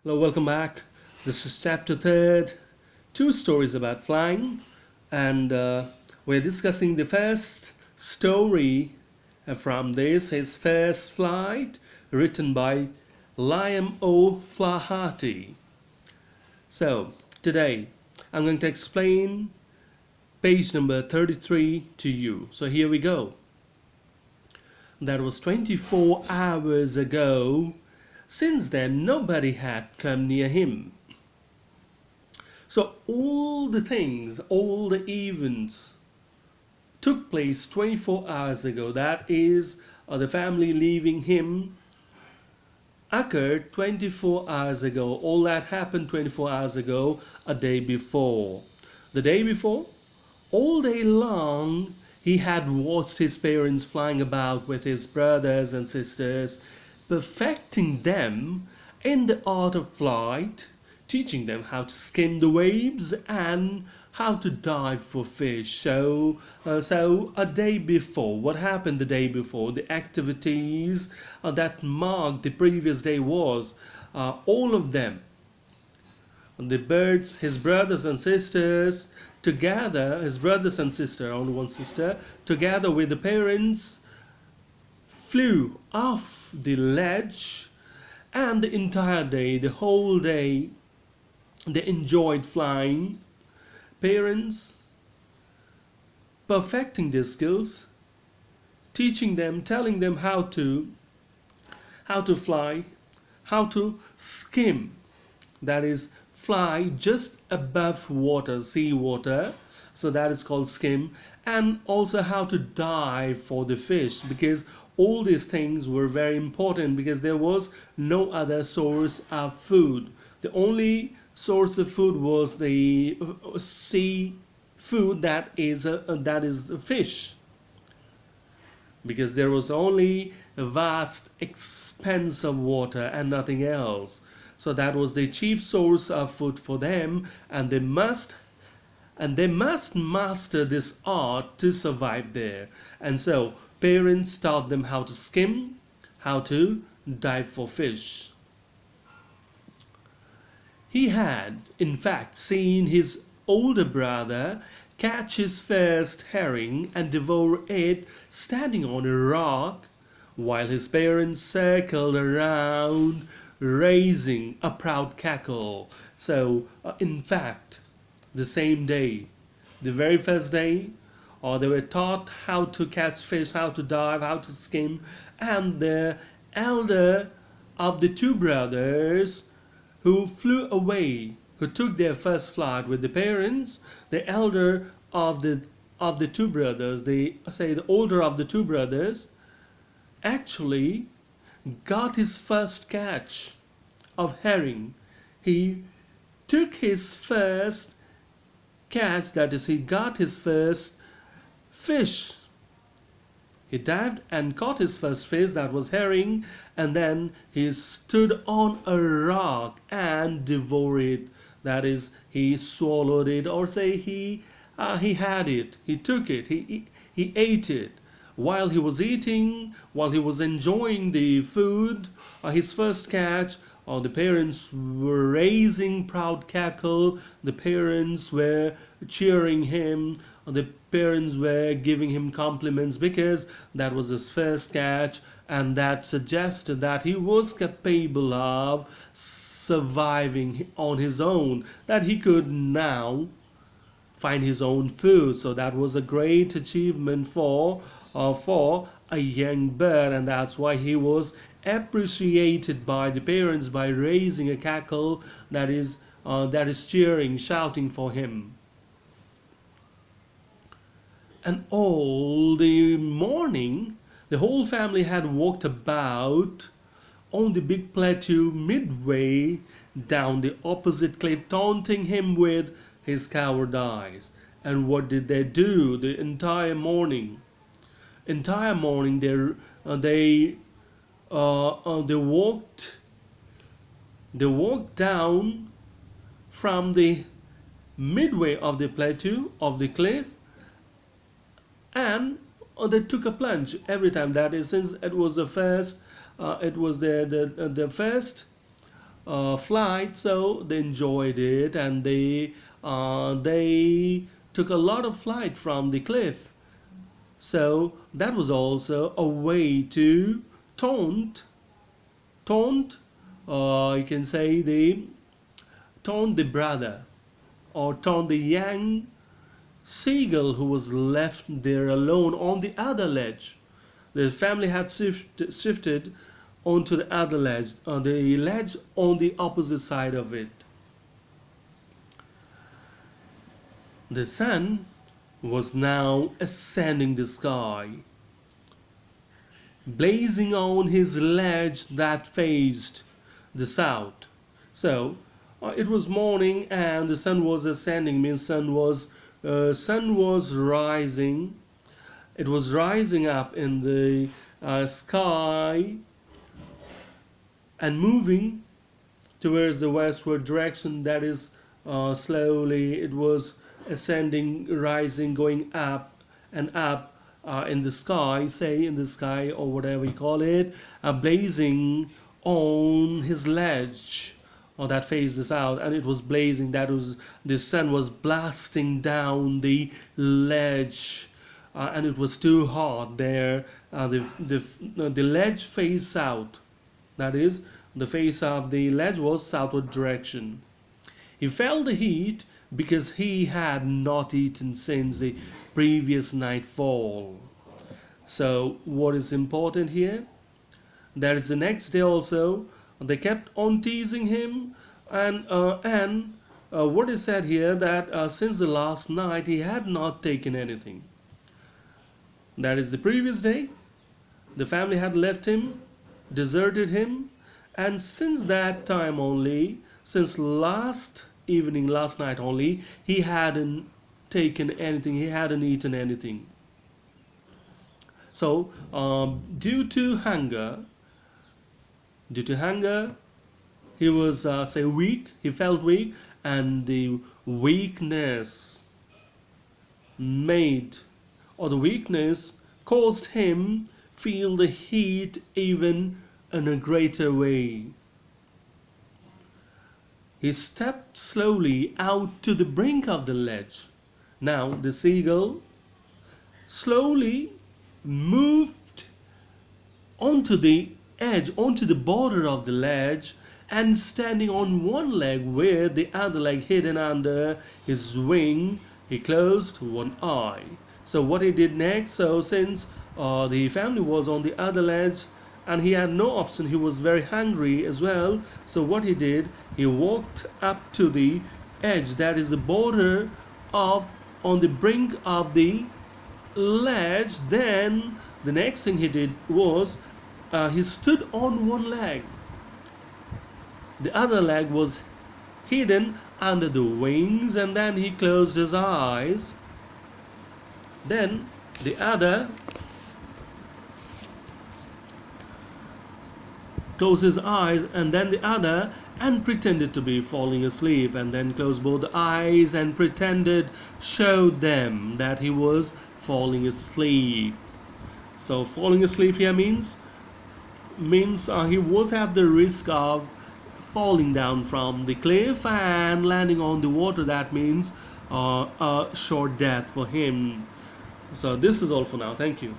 Hello, welcome back. This is chapter third. Two stories about flying, and we're discussing the first story from this, his first flight, written by Liam O. Flaherty. So today I'm going to explain page number 33 to you. So here we go. That was 24 hours ago. Since then, nobody had come near him. So all the things, all the events took place 24 hours ago. That is, the family leaving him occurred 24 hours ago. All that happened 24 hours ago, a day before. The day before, all day long, he had watched his parents flying about with his brothers and sisters, perfecting them in the art of flight, teaching them how to skim the waves and how to dive for fish. So a day before, what happened the day before? The activities that marked the previous day was all of them. The birds, his brothers and sisters, together, his brothers and sister, only one sister, together with the parents, flew off the ledge, and the entire day, the whole day, they enjoyed flying. Parents perfecting their skills, teaching them, telling them how to fly, how to skim, that is, fly just above water, sea water, so that is called skim, and also how to dive for the fish, because all these things were very important because there was no other source of food. The only source of food was the sea food, that is the fish, because there was only a vast expanse of water and nothing else. So that was the chief source of food for them, and they must master this art to survive there. And so parents taught them how to skim, how to dive for fish. He had, in fact, seen his older brother catch his first herring and devour it standing on a rock, while his parents circled around, raising a proud cackle. So, in fact, the same day, the very first day, they were taught how to catch fish, how to dive, how to skim, and the elder of the two brothers who flew away, who took their first flight with the parents, the elder of the two brothers, the older of the two brothers, actually got his first catch of herring. He took his first catch, that is, he got his first fish. He dived and caught his first fish, that was herring, and then he stood on a rock and devoured it. That is, he swallowed it, or say he had it, he took it, he ate it. While he was eating, while he was enjoying the food, his first catch, the parents were raising proud cackle, the parents were cheering him, the parents were giving him compliments because that was his first catch, and that suggested that he was capable of surviving on his own, that he could now find his own food. So that was a great achievement for a young bird, and that's why he was appreciated by the parents by raising a cackle that is cheering, shouting for him. And all the morning, the whole family had walked about on the big plateau midway down the opposite cliff, taunting him with his cowardice. And what did they do the entire morning? Entire morning, they walked down from the midway of the plateau of the cliff, and they took a plunge every time. That is, since it was the first flight, so they enjoyed it, and they took a lot of flight from the cliff. So that was also a way to taunt, taunt, you can say taunt the brother, or taunt the young seagull who was left there alone on the other ledge. The family had shifted onto the other ledge, the ledge on the opposite side of it. The sun was now ascending the sky, blazing on his ledge that faced the south. So it was morning, and the sun was ascending, means sun was rising. It was rising up in the sky and moving towards the westward direction. That is, slowly it was ascending, rising, going up and up in the sky, say in the sky or whatever you call it, blazing on his ledge, or that faced the south, and it was blazing. That was, the sun was blasting down the ledge, and it was too hot there. The ledge faced south. That is, the face of the ledge was southward direction. He felt the heat because he had not eaten since the previous nightfall. So what is important here? That is, the next day also they kept on teasing him, and what is said here, that since the last night he had not taken anything. That is, the previous day the family had left him, deserted him, and since that time only, since last evening, last night only, he hadn't taken anything, he hadn't eaten anything. So due to hunger, he was say weak, he felt weak, and the weakness made, or the weakness caused him feel the heat even in a greater way. He stepped slowly out to the brink of the ledge. Now the seagull slowly moved onto the edge, onto the border of the ledge, and standing on one leg with the other leg hidden under his wing, he closed one eye. So what he did next, so since the family was on the other ledge and he had no option, he was very hungry as well. So what he did, he walked up to the edge, that is the border of, on the brink of the ledge. Then the next thing he did was he stood on one leg. The other leg was hidden under the wings, and then he closed his eyes. Then the other closed his eyes, and then the other, and pretended to be falling asleep, and then closed both the eyes and pretended, showed them that he was falling asleep. So falling asleep here means he was at the risk of falling down from the cliff and landing on the water. That means a short death for him. So this is all for now. Thank you.